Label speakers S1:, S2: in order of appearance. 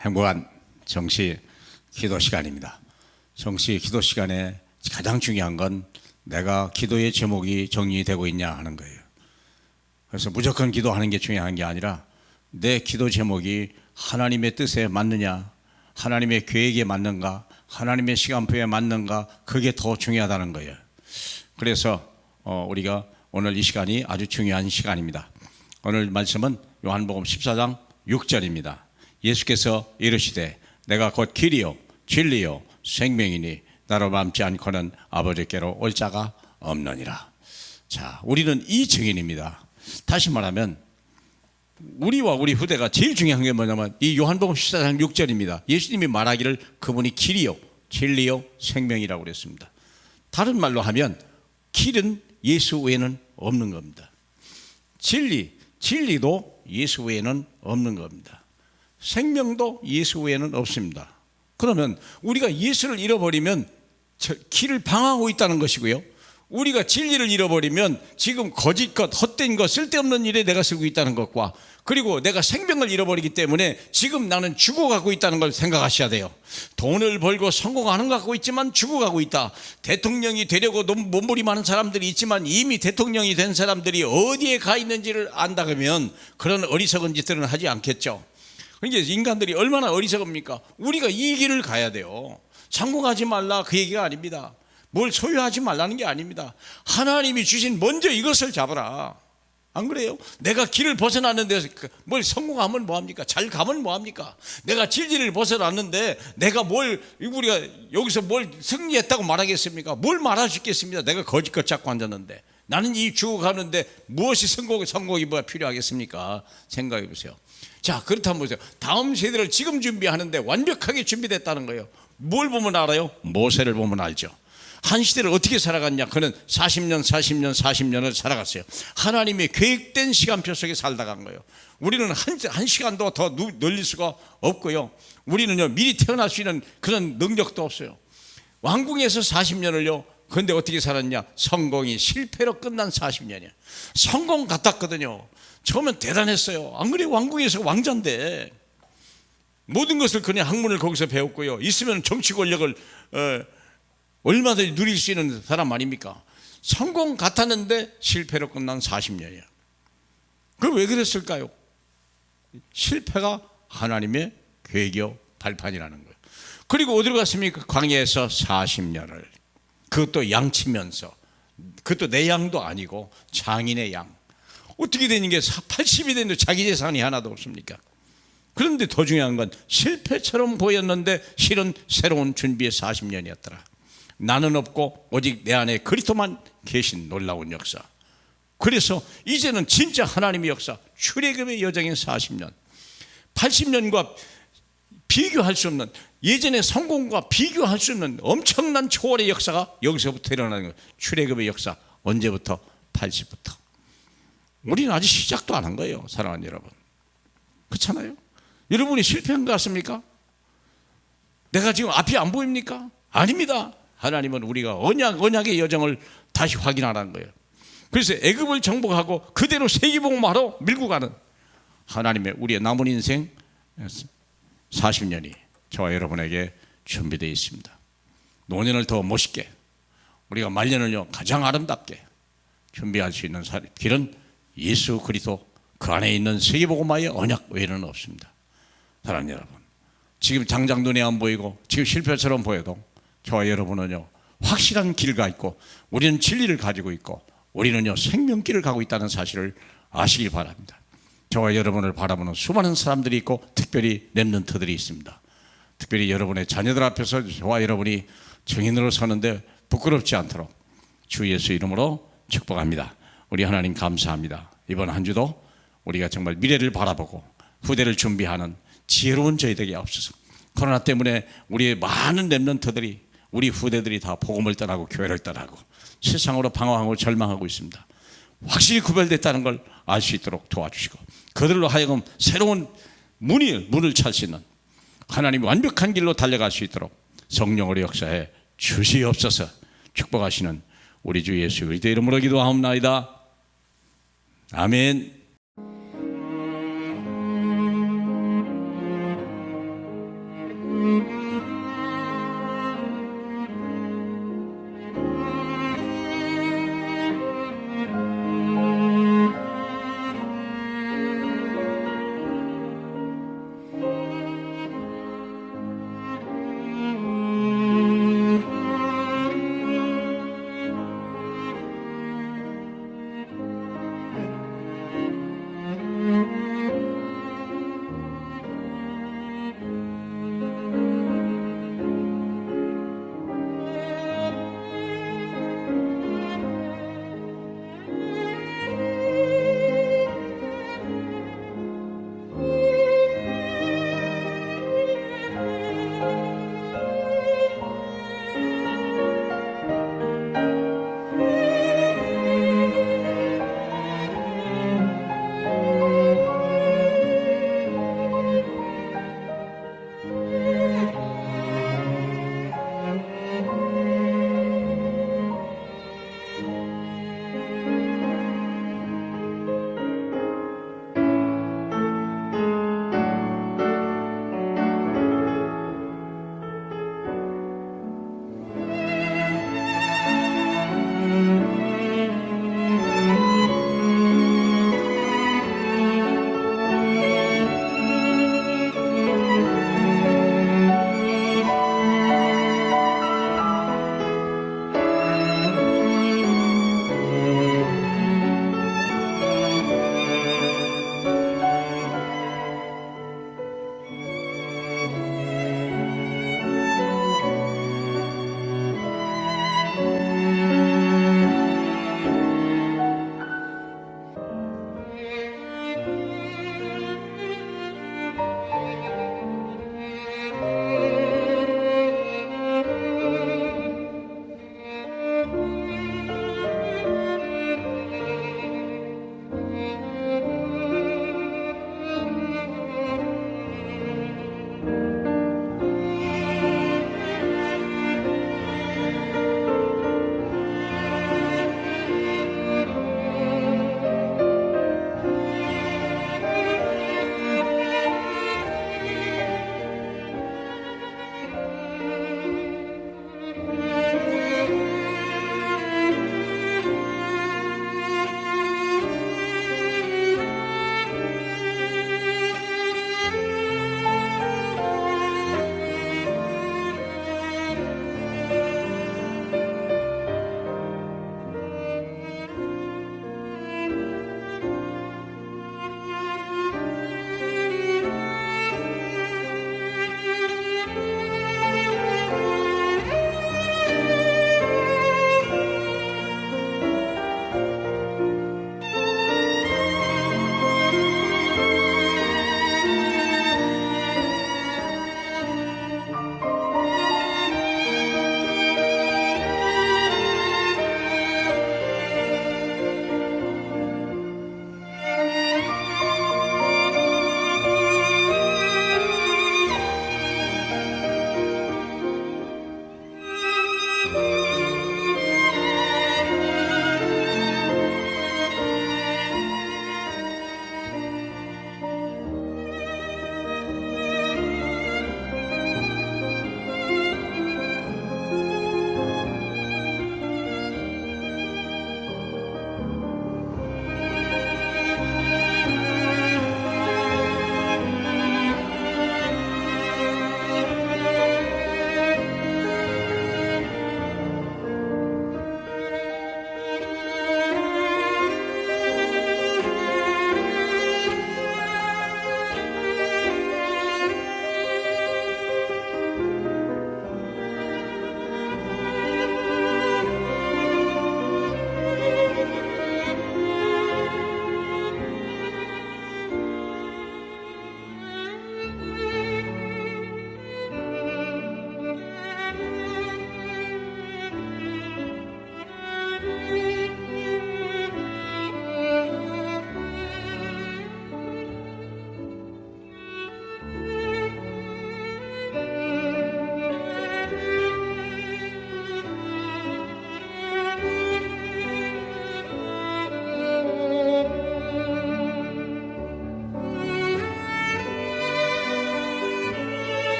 S1: 행복한 정시 기도 시간입니다. 정시 기도 시간에 가장 중요한 건 내가 기도의 제목이 정리되고 있냐 하는 거예요. 그래서 무조건 기도하는 게 중요한 게 아니라 내 기도 제목이 하나님의 뜻에 맞느냐, 하나님의 계획에 맞는가, 하나님의 시간표에 맞는가, 그게 더 중요하다는 거예요. 그래서 우리가 오늘 이 시간이 아주 중요한 시간입니다. 오늘 말씀은 요한복음 14장 6절입니다. 예수께서 이르시되 내가 곧 길이요 진리요 생명이니 나로 닮지 않고는 아버지께로 올 자가 없느니라. 자, 우리는 이 증인입니다. 다시 말하면 우리와 우리 후대가 제일 중요한 게 뭐냐면 이 요한복음 14장 6절입니다. 예수님이 말하기를 그분이 길이요 진리요 생명이라고 그랬습니다. 다른 말로 하면 길은 예수 외에는 없는 겁니다. 진리도 예수 외에는 없는 겁니다. 생명도 예수 외에는 없습니다. 그러면 우리가 예수를 잃어버리면 길을 방황하고 있다는 것이고요, 우리가 진리를 잃어버리면 지금 거짓 것, 헛된 것, 쓸데없는 일에 내가 쓰고 있다는 것과, 그리고 내가 생명을 잃어버리기 때문에 지금 나는 죽어가고 있다는 걸 생각하셔야 돼요. 돈을 벌고 성공하는 것 같고 있지만 죽어가고 있다. 대통령이 되려고 몸부림하는 사람들이 있지만 이미 대통령이 된 사람들이 어디에 가 있는지를 안다 그러면 그런 어리석은 짓들은 하지 않겠죠. 그러니까 인간들이 얼마나 어리석습니까? 우리가 이 길을 가야 돼요. 성공하지 말라 그 얘기가 아닙니다. 뭘 소유하지 말라는 게 아닙니다. 하나님이 주신 먼저 이것을 잡아라. 안 그래요? 내가 길을 벗어났는데 뭘 성공하면 뭐합니까? 잘 가면 뭐합니까? 내가 진리를 벗어났는데 내가 우리가 여기서 뭘 승리했다고 말하겠습니까? 뭘 말할 수 있겠습니까? 내가 거짓것 잡고 앉았는데 나는 이 죽어가는데 무엇이 성공이 뭐가 필요하겠습니까? 생각해 보세요. 자, 그렇다면 보세요. 다음 세대를 지금 준비하는데 완벽하게 준비됐다는 거예요. 뭘 보면 알아요? 모세를 보면 알죠. 한 시대를 어떻게 살아갔냐? 그는 40년을 살아갔어요. 하나님의 계획된 시간표 속에 살다 간 거예요. 우리는 한 시간도 더 늘릴 수가 없고요, 우리는요 미리 태어날 수 있는 그런 능력도 없어요. 왕궁에서 40년을요 그런데 어떻게 살았냐? 성공이 실패로 끝난 40년이에요 성공 같았거든요. 처음엔 대단했어요. 안 그래? 왕궁에서 왕자인데 모든 것을 그냥 학문을 거기서 배웠고요, 있으면 정치 권력을 얼마든지 누릴 수 있는 사람 아닙니까? 성공 같았는데 실패로 끝난 40년이야. 그 왜 그랬을까요? 실패가 하나님의 계획이요 발판이라는 거예요. 그리고 어디로 갔습니까? 광야에서 40년을, 그것도 양치면서, 그것도 내 양도 아니고 장인의 양. 어떻게 되는 게 80이 됐는데 자기 재산이 하나도 없습니까? 그런데 더 중요한 건 실패처럼 보였는데 실은 새로운 준비의 40년이었더라. 나는 없고 오직 내 안에 그리스도만 계신 놀라운 역사. 그래서 이제는 진짜 하나님의 역사, 출애굽의 여정인 40년, 80년과 비교할 수 없는, 예전의 성공과 비교할 수 없는 엄청난 초월의 역사가 여기서부터 일어나는 거예요. 출애굽의 역사. 언제부터? 80부터. 우리는 아직 시작도 안 한 거예요, 사랑하는 여러분. 그렇잖아요? 여러분이 실패한 것 같습니까? 내가 지금 앞이 안 보입니까? 아닙니다. 하나님은 우리가 언약의 여정을 다시 확인하라는 거예요. 그래서 애굽을 정복하고 그대로 세계복음화로 밀고 가는 하나님의 우리의 남은 인생 40년이 저와 여러분에게 준비되어 있습니다. 노년을 더 멋있게, 우리가 말년을요 가장 아름답게 준비할 수 있는 길은 예수 그리스도, 그 안에 있는 세계복음화의 언약 외에는 없습니다. 사랑하는 여러분, 지금 당장 눈에 안 보이고 지금 실패처럼 보여도 저와 여러분은요 확실한 길가 있고, 우리는 진리를 가지고 있고, 우리는요 생명길을 가고 있다는 사실을 아시길 바랍니다. 저와 여러분을 바라보는 수많은 사람들이 있고, 특별히 렘넌트들이 있습니다. 특별히 여러분의 자녀들 앞에서 저와 여러분이 증인으로 서는데 부끄럽지 않도록 주 예수 이름으로 축복합니다. 우리 하나님 감사합니다. 이번 한 주도 우리가 정말 미래를 바라보고 후대를 준비하는 지혜로운 저희들이 없어서, 코로나 때문에 우리의 많은 렘넌트들이, 우리 후대들이 다 복음을 떠나고 교회를 떠나고 세상으로 방황하고 절망하고 있습니다. 확실히 구별됐다는 걸 알 수 있도록 도와주시고, 그들로 하여금 새로운 문을 찰 수 있는 하나님의 완벽한 길로 달려갈 수 있도록 성령으로 역사해 주시옵소서. 축복하시는 우리 주 예수 그리스도 이름으로 기도하옵나이다. 아멘.